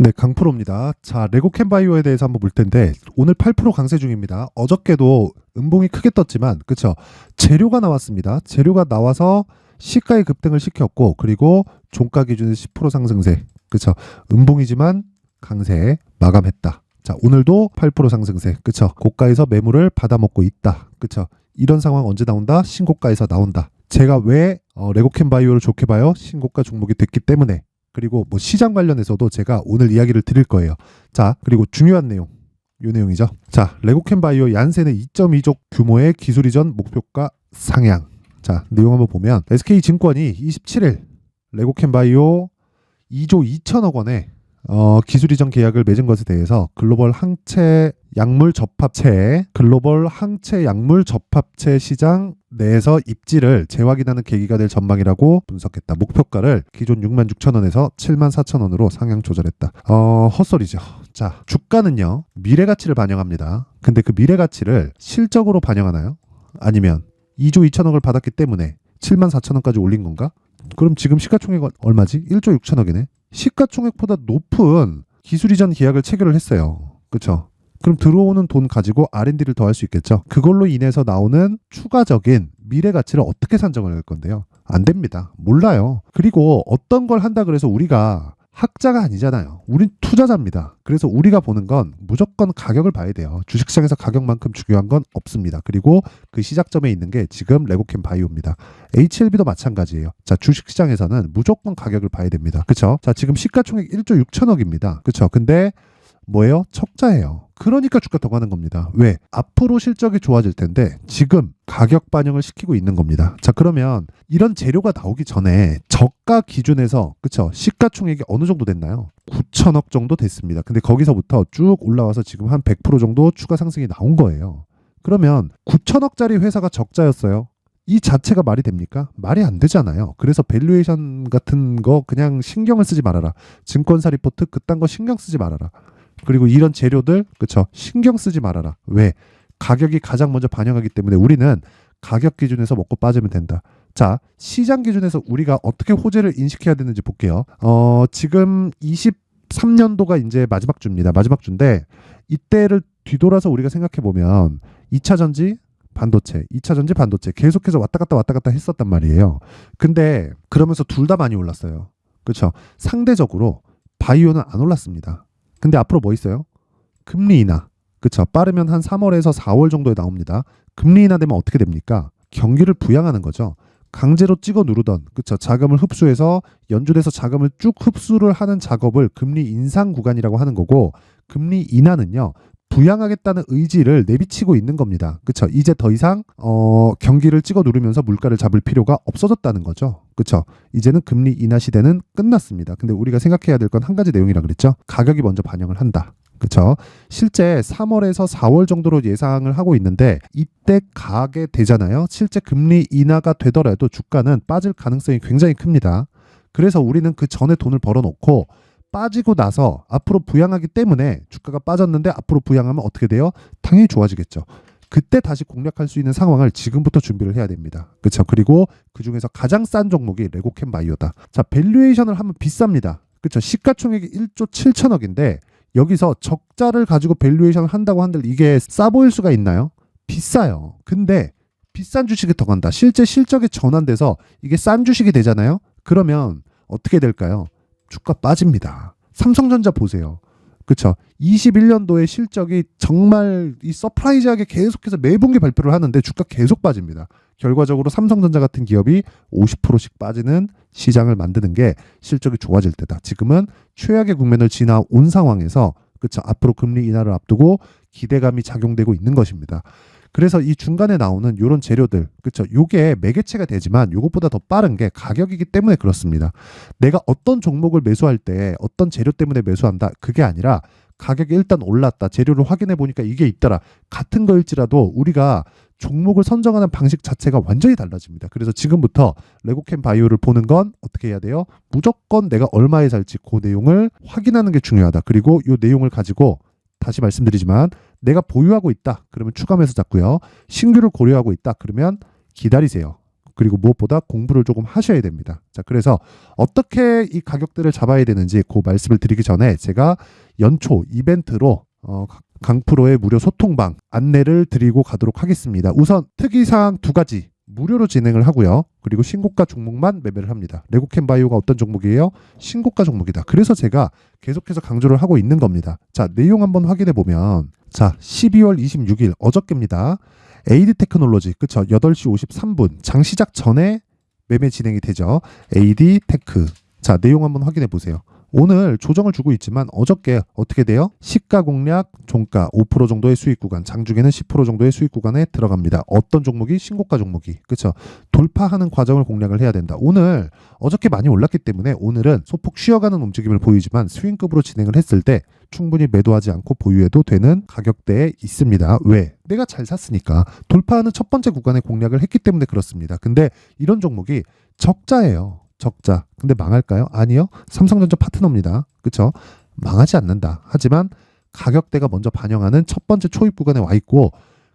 네, 강프로입니다. 자, 레고캔바이오에 대해서 한번 볼 텐데 오늘 8% 강세 중입니다. 어저께도 음봉이 크게 떴지만 그쵸? 재료가 나왔습니다. 재료가 나와서 시가의 급등을 시켰고 그리고 종가 기준에서 10% 상승세. 그쵸? 음봉이지만 강세 마감했다. 자, 오늘도 8% 상승세. 그쵸? 고가에서 매물을 받아먹고 있다. 그쵸? 이런 상황 언제 나온다? 신고가에서 나온다. 제가 왜 레고캔바이오를 좋게 봐요? 신고가 종목이 됐기 때문에. 그리고 뭐 시장 관련해서도 제가 오늘 이야기를 드릴 거예요. 자, 그리고 중요한 내용. 이 내용이죠. 자, 레고캔바이오 얀센의 2.2조 규모의 기술 이전 목표가 상향. 자, 내용 한번 보면 SK증권이 27일 레고캔바이오 2조 2천억 원의 기술 이전 계약을 맺은 것에 대해서 글로벌 항체 약물 접합체 시장 내에서 입지를 재확인하는 계기가 될 전망이라고 분석했다. 목표가를 기존 66,000원에서 74,000원으로 상향 조절했다. 헛소리죠. 자, 주가는요, 미래 가치를 반영합니다. 근데 그 미래 가치를 실적으로 반영하나요? 아니면 2조 2천억을 받았기 때문에 74,000원까지 올린 건가? 그럼 지금 시가총액 얼마지? 1조 6천억이네. 시가총액보다 높은 기술 이전 계약을 체결을 했어요. 그렇죠? 그럼 들어오는 돈 가지고 R&D를 더 할 수 있겠죠. 그걸로 인해서 나오는 추가적인 미래 가치를 어떻게 산정을 할 건데요? 안 됩니다. 몰라요. 그리고 어떤 걸 한다 그래서 우리가 학자가 아니잖아요. 우린 투자자입니다. 그래서 우리가 보는 건 무조건 가격을 봐야 돼요. 주식시장에서 가격만큼 중요한 건 없습니다. 그리고 그 시작점에 있는 게 지금 레고캔바이오입니다. HLB도 마찬가지예요. 자, 주식시장에서는 무조건 가격을 봐야 됩니다. 그쵸? 자, 지금 시가총액 1조 6천억입니다. 그쵸? 근데 뭐예요? 적자예요. 그러니까 주가 더 가는 겁니다. 왜? 앞으로 실적이 좋아질 텐데 지금 가격 반영을 시키고 있는 겁니다. 자, 그러면 이런 재료가 나오기 전에 저가 기준에서 그쵸? 시가총액이 어느 정도 됐나요? 9천억 정도 됐습니다. 근데 거기서부터 쭉 올라와서 지금 한 100% 정도 추가 상승이 나온 거예요. 그러면 9천억짜리 회사가 적자였어요. 이 자체가 말이 됩니까? 말이 안 되잖아요. 그래서 밸류에이션 같은 거 그냥 신경을 쓰지 말아라. 증권사 리포트 그딴 거 신경 쓰지 말아라. 그리고 이런 재료들 그쵸? 신경 쓰지 말아라. 왜? 가격이 가장 먼저 반영하기 때문에 우리는 가격 기준에서 먹고 빠지면 된다. 자, 시장 기준에서 우리가 어떻게 호재를 인식해야 되는지 볼게요. 지금 23년도가 이제 마지막 주입니다. 마지막 주인데 이때를 뒤돌아서 우리가 생각해 보면 2차 전지 반도체, 2차 전지 반도체 계속해서 왔다 갔다 했었단 말이에요. 근데 그러면서 둘 다 많이 올랐어요. 그렇죠? 상대적으로 바이오는 안 올랐습니다. 근데 앞으로 뭐 있어요? 금리 인하. 그쵸? 빠르면 한 3월에서 4월 정도에 나옵니다. 금리 인하되면 어떻게 됩니까? 경기를 부양하는 거죠. 강제로 찍어 누르던 그쵸? 자금을 흡수해서 연준에서 자금을 쭉 흡수를 하는 작업을 금리 인상 구간이라고 하는 거고 금리 인하는요. 부양하겠다는 의지를 내비치고 있는 겁니다. 그쵸? 이제 더 이상 경기를 찍어 누르면서 물가를 잡을 필요가 없어졌다는 거죠. 그쵸? 이제는 금리 인하 시대는 끝났습니다. 근데 우리가 생각해야 될 건 한 가지 내용이라 그랬죠? 가격이 먼저 반영을 한다. 그쵸? 실제 3월에서 4월 정도로 예상을 하고 있는데 이때 가게 되잖아요. 실제 금리 인하가 되더라도 주가는 빠질 가능성이 굉장히 큽니다. 그래서 우리는 그 전에 돈을 벌어놓고 빠지고 나서 앞으로 부양하기 때문에 주가가 빠졌는데 앞으로 부양하면 어떻게 돼요? 당연히 좋아지겠죠. 그때 다시 공략할 수 있는 상황을 지금부터 준비를 해야 됩니다. 그렇죠? 그리고 그중에서 가장 싼 종목이 레고캔바이오다. 자, 밸류에이션을 하면 비쌉니다. 그렇죠? 시가총액이 1조 7천억인데 여기서 적자를 가지고 밸류에이션을 한다고 한들 이게 싸 보일 수가 있나요? 비싸요. 근데 비싼 주식이 더 간다. 실제 실적이 전환돼서 이게 싼 주식이 되잖아요. 그러면 어떻게 될까요? 주가 빠집니다. 삼성전자 보세요. 그쵸? 21년도에 실적이 정말 이 서프라이즈하게 계속해서 매분기 발표를 하는데 주가 계속 빠집니다. 결과적으로 삼성전자 같은 기업이 50%씩 빠지는 시장을 만드는 게 실적이 좋아질 때다. 지금은 최악의 국면을 지나온 상황에서 그쵸? 앞으로 금리 인하를 앞두고 기대감이 작용되고 있는 것입니다. 그래서 이 중간에 나오는 이런 재료들, 그쵸? 요게 매개체가 되지만 요것보다 더 빠른 게 가격이기 때문에 그렇습니다. 내가 어떤 종목을 매수할 때 어떤 재료 때문에 매수한다. 그게 아니라 가격이 일단 올랐다. 재료를 확인해 보니까 이게 있더라. 같은 거일지라도 우리가 종목을 선정하는 방식 자체가 완전히 달라집니다. 그래서 지금부터 레고캔바이오를 보는 건 어떻게 해야 돼요? 무조건 내가 얼마에 살지 그 내용을 확인하는 게 중요하다. 그리고 이 내용을 가지고 다시 말씀드리지만 내가 보유하고 있다. 그러면 추가 매수 잡고요. 신규를 고려하고 있다. 그러면 기다리세요. 그리고 무엇보다 공부를 조금 하셔야 됩니다. 자, 그래서 어떻게 이 가격대를 잡아야 되는지 그 말씀을 드리기 전에 제가 연초 이벤트로 강프로의 무료 소통방 안내를 드리고 가도록 하겠습니다. 우선 특이사항 2가지 무료로 진행을 하고요. 그리고 신고가 종목만 매매를 합니다. 레고캠바이오가 어떤 종목이에요? 신고가 종목이다. 그래서 제가 계속해서 강조를 하고 있는 겁니다. 자, 내용 한번 확인해 보면, 자, 12월 26일 어저께입니다. AD 테크놀로지, 그쵸? 8시 53분 장 시작 전에 매매 진행이 되죠. AD 테크. 자, 내용 한번 확인해 보세요. 오늘 조정을 주고 있지만 어저께 어떻게 돼요? 시가 공략, 종가 5% 정도의 수익 구간, 장중에는 10% 정도의 수익 구간에 들어갑니다. 어떤 종목이? 신고가 종목이. 그렇죠? 돌파하는 과정을 공략을 해야 된다. 오늘 어저께 많이 올랐기 때문에 오늘은 소폭 쉬어가는 움직임을 보이지만 스윙급으로 진행을 했을 때 충분히 매도하지 않고 보유해도 되는 가격대에 있습니다. 왜? 내가 잘 샀으니까. 돌파하는 첫 번째 구간에 공략을 했기 때문에 그렇습니다. 근데 이런 종목이 적자예요. 적자. 근데 망할까요? 아니요. 삼성전자 파트너입니다. 그렇죠? 망하지 않는다. 하지만 가격대가 먼저 반영하는 첫 번째 초입 구간에 와 있고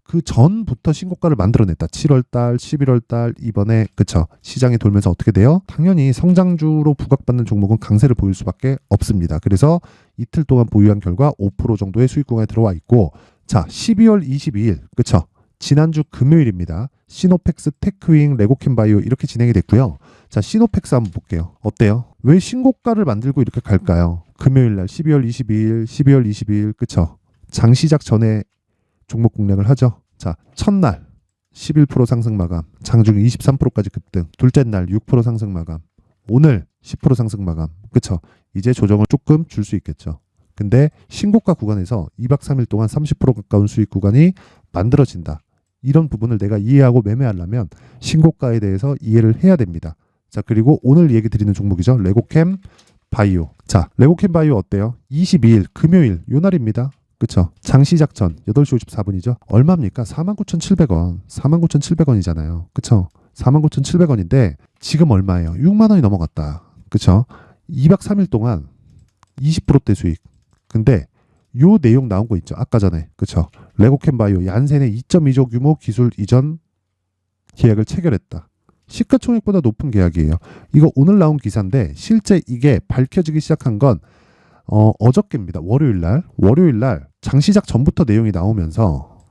그 전부터 신고가를 만들어냈다. 7월달, 11월달 이번에 그쵸? 시장이 돌면서 어떻게 돼요? 당연히 성장주로 부각받는 종목은 강세를 보일 수밖에 없습니다. 그래서 이틀 동안 보유한 결과 5% 정도의 수익 구간에 들어와 있고, 자, 12월 22일 그쵸? 지난주 금요일입니다. 시노펙스, 테크윙, 레고캠바이오 이렇게 진행이 됐고요. 자, 시노펙스 한번 볼게요. 어때요? 왜 신고가를 만들고 이렇게 갈까요? 금요일날 12월 22일, 12월 22일 그쵸? 장 시작 전에 종목 공략을 하죠. 자, 첫날 11% 상승 마감, 장중 23%까지 급등, 둘째 날 6% 상승 마감, 오늘 10% 상승 마감. 그쵸? 이제 조정을 조금 줄 수 있겠죠. 근데 신고가 구간에서 2박 3일 동안 30% 가까운 수익 구간이 만들어진다. 이런 부분을 내가 이해하고 매매하려면 신고가에 대해서 이해를 해야 됩니다. 자, 그리고 오늘 얘기 드리는 종목이죠. 레고캠 바이오. 자, 레고캠 바이오 어때요? 22일 금요일 요 날입니다. 그쵸? 장 시작 전 8시 54분이죠. 얼마입니까? 49,700원. 49,700원이잖아요. 그쵸? 49,700원인데 지금 얼마예요? 6만 원이 넘어갔다. 그쵸? 2박 3일 동안 20%대 수익. 근데 요 내용 나온 거 있죠. 아까 전에. 그쵸? 레고캠 바이오 얀센의 2.2조 규모 기술 이전 계약을 체결했다. 시가총액보다 높은 계약이에요. 이거 오늘 나온 기사인데 실제 이게 밝혀지기 시작한 건 어저께입니다. 월요일날 장 시작 전부터 내용이 나오면서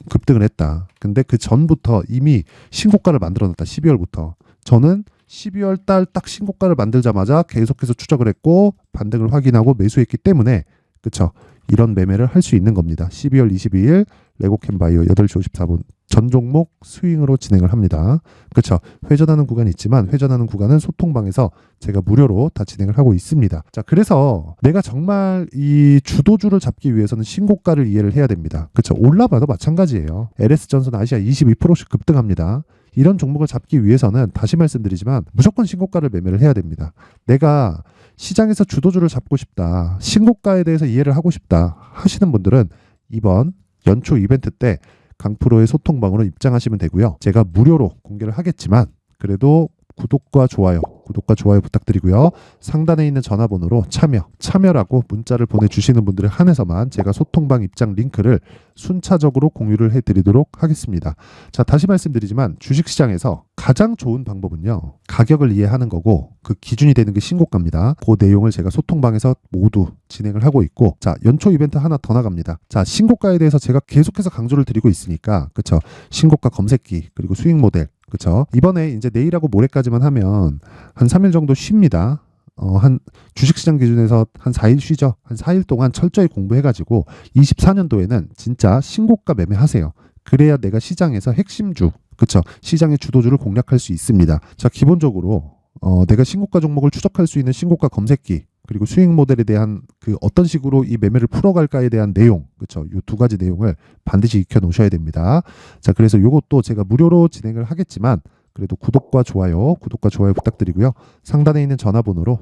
급등을 했다. 근데 그 전부터 이미 신고가를 만들어놨다. 12월부터. 저는 12월 달 딱 신고가를 만들자마자 계속해서 추적을 했고 반등을 확인하고 매수했기 때문에 그쵸? 이런 매매를 할 수 있는 겁니다. 12월 22일 레고캠 바이오 8시 54분 전 종목 스윙으로 진행을 합니다. 그렇죠. 회전하는 구간이 있지만 회전하는 구간은 소통방에서 제가 무료로 다 진행을 하고 있습니다. 자, 그래서 내가 정말 이 주도주를 잡기 위해서는 신고가를 이해를 해야 됩니다. 그렇죠. 올라봐도 마찬가지예요. LS전선 아시아 22%씩 급등합니다. 이런 종목을 잡기 위해서는 다시 말씀드리지만 무조건 신고가를 매매를 해야 됩니다. 내가 시장에서 주도주를 잡고 싶다, 신고가에 대해서 이해를 하고 싶다 하시는 분들은 이번 연초 이벤트 때 강프로의 소통방으로 입장하시면 되고요. 제가 무료로 공개를 하겠지만 그래도 구독과 좋아요 부탁드리고요. 상단에 있는 전화번호로 참여라고 문자를 보내주시는 분들에 한해서만 제가 소통방 입장 링크를 순차적으로 공유를 해드리도록 하겠습니다. 자, 다시 말씀드리지만 주식시장에서 가장 좋은 방법은요, 가격을 이해하는 거고 그 기준이 되는 게 신고가입니다. 그 내용을 제가 소통방에서 모두 진행을 하고 있고, 자, 연초 이벤트 하나 더 나갑니다. 자, 신고가에 대해서 제가 계속해서 강조를 드리고 있으니까 그쵸? 신고가 검색기 그리고 수익 모델 그쵸? 이번에 이제 내일하고 모레까지만 하면 한 3일 정도 쉽니다. 한 주식시장 기준에서 한 4일 쉬죠. 한 4일 동안 철저히 공부해가지고 24년도에는 진짜 신고가 매매하세요. 그래야 내가 시장에서 핵심주, 그쵸? 시장의 주도주를 공략할 수 있습니다. 자, 기본적으로 내가 신고가 종목을 추적할 수 있는 신고가 검색기 그리고 수익 모델에 대한 그 어떤 식으로 이 매매를 풀어갈까에 대한 내용, 그렇죠? 이 두 가지 내용을 반드시 익혀 놓으셔야 됩니다. 자, 그래서 요것도 제가 무료로 진행을 하겠지만 그래도 구독과 좋아요 부탁드리고요. 상단에 있는 전화번호로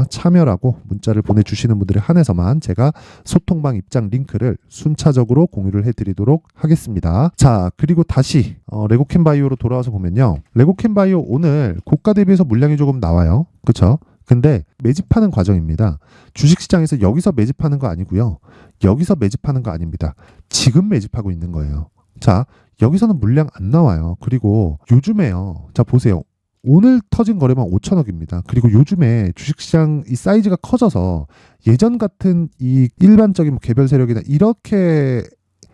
참여라고 문자를 보내주시는 분들에 한해서만 제가 소통방 입장 링크를 순차적으로 공유를 해드리도록 하겠습니다. 자, 그리고 다시 레고캠 바이오로 돌아와서 보면요, 레고캠 바이오 오늘 고가 대비해서 물량이 조금 나와요. 그렇죠? 근데 매집하는 과정입니다. 주식시장에서 여기서 매집하는 거 아니고요. 여기서 매집하는 거 아닙니다. 지금 매집하고 있는 거예요. 자, 여기서는 물량 안 나와요. 그리고 요즘에요. 자, 보세요. 오늘 터진 거래만 5천억입니다. 그리고 요즘에 주식시장 이 사이즈가 커져서 예전 같은 이 일반적인 개별 세력이나 이렇게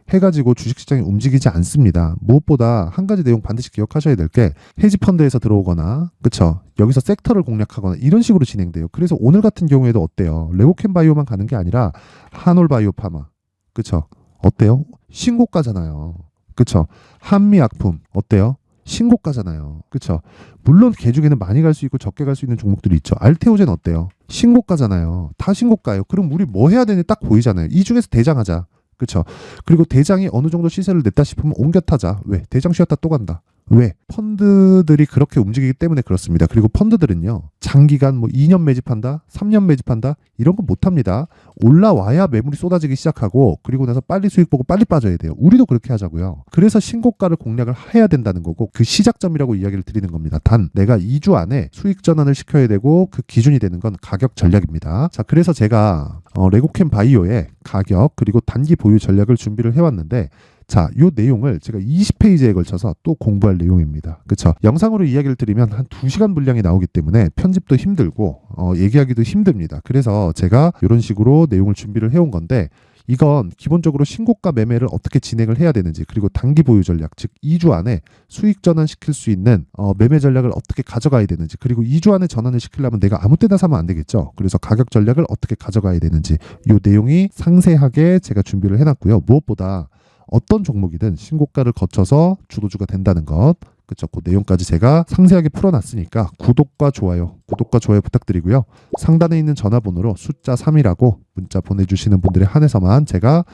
해가지고 주식시장이 움직이지 않습니다. 무엇보다 한 가지 내용 반드시 기억하셔야 될 게 헤지펀드에서 들어오거나 그쵸 여기서 섹터를 공략하거나 이런 식으로 진행돼요. 그래서 오늘 같은 경우에도 어때요? 레고캠 바이오만 가는 게 아니라 한올바이오 파마 그쵸 어때요? 신고가잖아요. 그쵸 한미약품 어때요? 신고가잖아요. 그쵸 물론 개 중에는 많이 갈 수 있고 적게 갈 수 있는 종목들이 있죠. 알테오젠 어때요? 신고가잖아요. 다 신고가예요. 그럼 우리 뭐 해야 되는지 딱 보이잖아요. 이 중에서 대장하자. 그쵸 그리고 대장이 어느 정도 시세를 냈다 싶으면 옮겨 타자. 왜? 대장 쉬었다 또 간다. 왜? 펀드들이 그렇게 움직이기 때문에 그렇습니다. 그리고 펀드들은요 장기간 뭐 2년 매집한다 3년 매집한다 이런 건 못합니다. 올라와야 매물이 쏟아지기 시작하고 그리고 나서 빨리 수익 보고 빨리 빠져야 돼요. 우리도 그렇게 하자고요. 그래서 신고가를 공략을 해야 된다는 거고 그 시작점이라고 이야기를 드리는 겁니다. 단 내가 2주 안에 수익 전환을 시켜야 되고 그 기준이 되는 건 가격 전략입니다. 자 그래서 제가 레고캠 바이오의 가격 그리고 단기 보유 전략을 준비를 해왔는데 자, 요 내용을 제가 20페이지에 걸쳐서 또 공부할 내용입니다. 그쵸? 영상으로 이야기를 드리면 한 2시간 분량이 나오기 때문에 편집도 힘들고 얘기하기도 힘듭니다. 그래서 제가 이런 식으로 내용을 준비를 해온 건데 이건 기본적으로 신고가 매매를 어떻게 진행을 해야 되는지 그리고 단기 보유 전략 즉 2주 안에 수익 전환시킬 수 있는 매매 전략을 어떻게 가져가야 되는지 그리고 2주 안에 전환을 시키려면 내가 아무 때나 사면 안 되겠죠. 그래서 가격 전략을 어떻게 가져가야 되는지 이 내용이 상세하게 제가 준비를 해놨고요. 무엇보다 어떤 종목이든 신고가를 거쳐서 주도주가 된다는 것 그쵸 그 내용까지 제가 상세하게 풀어놨으니까 구독과 좋아요 부탁드리고요. 상단에 있는 전화번호로 숫자 3이라고 문자 보내주시는 분들에 한해서만 제가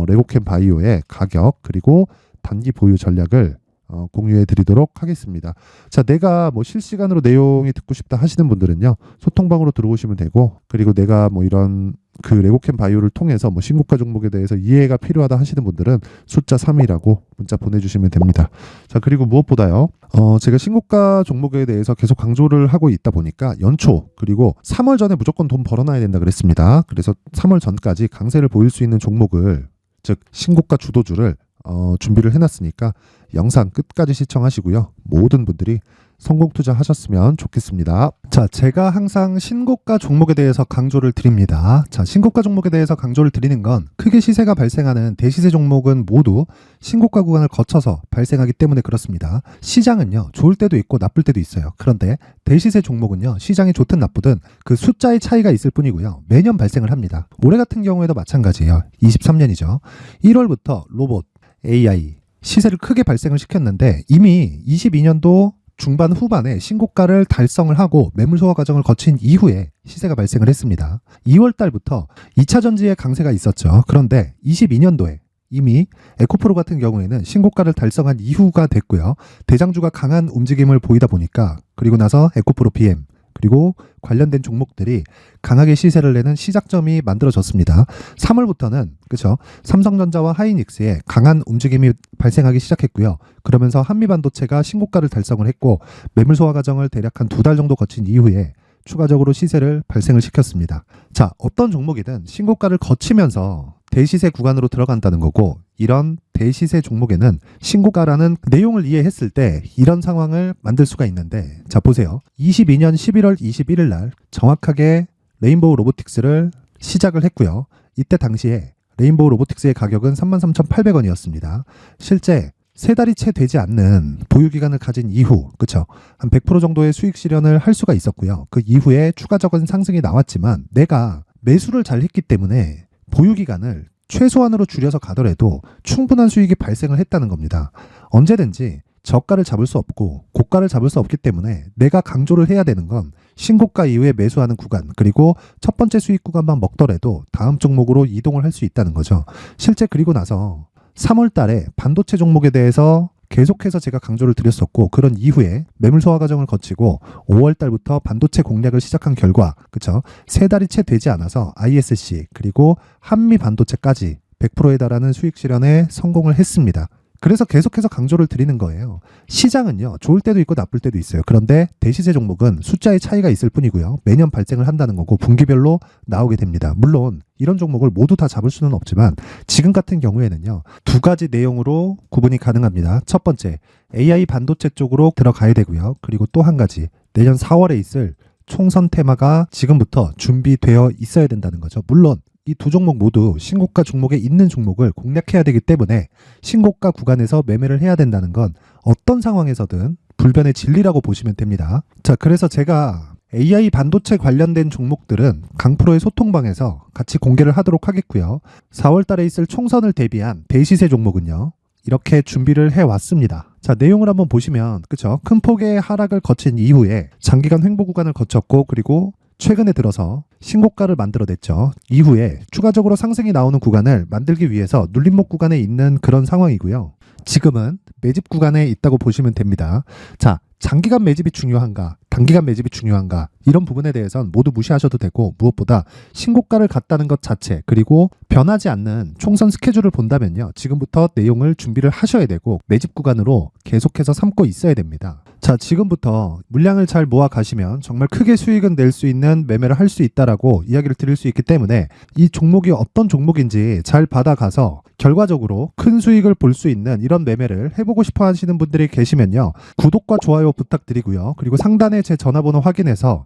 레고캠 바이오의 가격 그리고 단기 보유 전략을 공유해 드리도록 하겠습니다. 자, 내가 뭐 실시간으로 내용이 듣고 싶다 하시는 분들은요. 소통방으로 들어오시면 되고 그리고 내가 뭐 이런 그 레고캠 바이오를 통해서 뭐 신고가 종목에 대해서 이해가 필요하다 하시는 분들은 숫자 3이라고 문자 보내주시면 됩니다. 자, 그리고 무엇보다요. 제가 신고가 종목에 대해서 계속 강조를 하고 있다 보니까 연초 그리고 3월 전에 무조건 돈 벌어놔야 된다 그랬습니다. 그래서 3월 전까지 강세를 보일 수 있는 종목을 즉 신고가 주도주를 준비를 해놨으니까 영상 끝까지 시청하시고요. 모든 분들이 성공 투자하셨으면 좋겠습니다. 자, 제가 항상 신고가 종목에 대해서 강조를 드립니다. 자, 신고가 종목에 대해서 강조를 드리는 건 크게 시세가 발생하는 대시세 종목은 모두 신고가 구간을 거쳐서 발생하기 때문에 그렇습니다. 시장은요, 좋을 때도 있고 나쁠 때도 있어요. 그런데 대시세 종목은요, 시장이 좋든 나쁘든 그 숫자의 차이가 있을 뿐이고요. 매년 발생을 합니다. 올해 같은 경우에도 마찬가지예요. 23년이죠. 1월부터 로봇, AI, 시세를 크게 발생을 시켰는데 이미 22년도 중반 후반에 신고가를 달성을 하고 매물 소화 과정을 거친 이후에 시세가 발생을 했습니다. 2월 달부터 2차 전지의 강세가 있었죠. 그런데 22년도에 이미 에코프로 같은 경우에는 신고가를 달성한 이후가 됐고요. 대장주가 강한 움직임을 보이다 보니까 그리고 나서 에코프로 BM 그리고 관련된 종목들이 강하게 시세를 내는 시작점이 만들어졌습니다. 3월부터는 그렇죠. 삼성전자와 하이닉스의 강한 움직임이 발생하기 시작했고요. 그러면서 한미반도체가 신고가를 달성을 했고 매물 소화 과정을 대략 한 2달 정도 거친 이후에 추가적으로 시세를 발생을 시켰습니다. 자, 어떤 종목이든 신고가를 거치면서 대시세 구간으로 들어간다는 거고 이런 대시세 종목에는 신고가라는 내용을 이해했을 때 이런 상황을 만들 수가 있는데 자 보세요. 22년 11월 21일 날 정확하게 레인보우 로보틱스를 시작을 했고요. 이때 당시에 레인보우 로보틱스의 가격은 33,800원이었습니다. 실제 세 달이 채 되지 않는 보유기간을 가진 이후 그쵸 한 100% 정도의 수익 실현을 할 수가 있었고요. 그 이후에 추가적인 상승이 나왔지만 내가 매수를 잘 했기 때문에 보유기간을 최소한으로 줄여서 가더라도 충분한 수익이 발생을 했다는 겁니다. 언제든지 저가를 잡을 수 없고 고가를 잡을 수 없기 때문에 내가 강조를 해야 되는 건 신고가 이후에 매수하는 구간 그리고 첫 번째 수익 구간만 먹더라도 다음 종목으로 이동을 할 수 있다는 거죠. 실제 그리고 나서 3월 달에 반도체 종목에 대해서 계속해서 제가 강조를 드렸었고 그런 이후에 매물 소화 과정을 거치고 5월 달부터 반도체 공략을 시작한 결과 그쵸 세 달이 채 되지 않아서 ISC 그리고 한미 반도체까지 100%에 달하는 수익 실현에 성공을 했습니다. 그래서 계속해서 강조를 드리는 거예요. 시장은요, 좋을 때도 있고 나쁠 때도 있어요. 그런데 대시세 종목은 숫자의 차이가 있을 뿐이고요. 매년 발생을 한다는 거고 분기별로 나오게 됩니다. 물론 이런 종목을 모두 다 잡을 수는 없지만 지금 같은 경우에는요, 두 가지 내용으로 구분이 가능합니다. 첫 번째, AI 반도체 쪽으로 들어가야 되고요. 그리고 또 한 가지, 내년 4월에 있을 총선 테마가 지금부터 준비되어 있어야 된다는 거죠. 물론 이 두 종목 모두 신고가 종목에 있는 종목을 공략해야 되기 때문에 신고가 구간에서 매매를 해야 된다는 건 어떤 상황에서든 불변의 진리라고 보시면 됩니다. 자, 그래서 제가 AI 반도체 관련된 종목들은 강프로의 소통방에서 같이 공개를 하도록 하겠고요. 4월 달에 있을 총선을 대비한 대시세 종목은요, 이렇게 준비를 해왔습니다. 자, 내용을 한번 보시면, 그쵸? 큰 폭의 하락을 거친 이후에 장기간 횡보 구간을 거쳤고, 그리고 최근에 들어서 신고가를 만들어냈죠. 이후에 추가적으로 상승이 나오는 구간을 만들기 위해서 눌림목 구간에 있는 그런 상황이고요. 지금은 매집 구간에 있다고 보시면 됩니다. 자, 장기간 매집이 중요한가, 단기간 매집이 중요한가, 이런 부분에 대해서는 모두 무시하셔도 되고, 무엇보다 신고가를 갔다는 것 자체, 그리고 변하지 않는 총선 스케줄을 본다면요, 지금부터 내용을 준비를 하셔야 되고 매집 구간으로 계속해서 삼고 있어야 됩니다. 자, 지금부터 물량을 잘 모아 가시면 정말 크게 수익은 낼 수 있는 매매를 할 수 있다라고 이야기를 드릴 수 있기 때문에 이 종목이 어떤 종목인지 잘 받아가서 결과적으로 큰 수익을 볼 수 있는 이런 매매를 해보고 싶어 하시는 분들이 계시면요, 구독과 좋아요 부탁드리고요. 그리고 상단에 제 전화번호 확인해서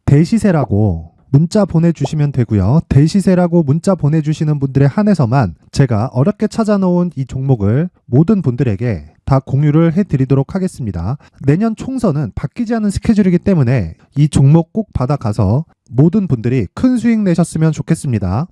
대시세라고 문자 보내주시면 되고요. 대시세라고 문자 보내주시는 분들에 한해서만 제가 어렵게 찾아놓은 이 종목을 모든 분들에게 다 공유를 해드리도록 하겠습니다. 내년 총선은 바뀌지 않은 스케줄이기 때문에 이 종목 꼭 받아가서 모든 분들이 큰 수익 내셨으면 좋겠습니다.